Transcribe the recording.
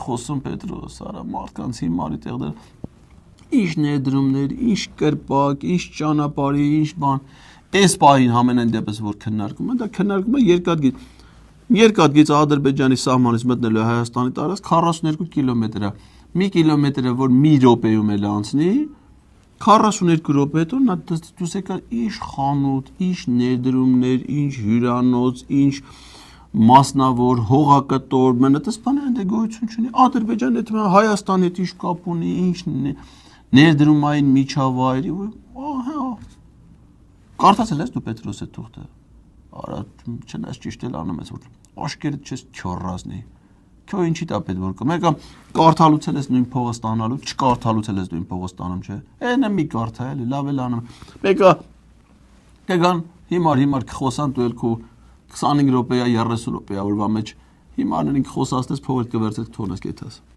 Խոսում Պետրոս, արա մարդկանց հիմարի տեղներ ինչ ներդրումներ, ինչ կրպակ, ինչ ճանապարհի, ինչ բան այս պահին ամենայն դեպս որ քննարկում են, դա քննարկում է երկաթգիծ Ադրբեջանի սահմանից մտնելու Հայաստանի տարած 42 կիլոմետր է։ Մի կիլոմետրը որ մի րոպեում էլ անցնի 42 րոպե հետո նա դուս եկար ինչ խանութ, ինչ ներդրումներ, ինչ հյուրանոց, ինչ մասնավոր հողակտոր, մենը դες բաները դե գոյություն չունի։ Ադրբեջանը դա Հայաստանի հետ ինչ կապ ունի, ինչ ներդրումային միջավայր, ահա կարդացել ես դու Պետրոսի թուղթը։ Արա չնայած ճիշտ էլ անում ես որ աշկերտ չես չորրազնի։ Քո ինչի դա պետք որ կա։ Մեկը կարդալուց ես նույն փողը ստանալու, չկարդալուց ես նույն փողը ստանում, չէ։ Այնը մի կարդա էլի, լավ էլ անում։ Մեկը կգան հիմար կխոսան դու էլ քո 25 րոպեա 30 րոպեա օրվա մեջ հիմարներին կխոսացնես փողը կվերցես թողնես կեթաս։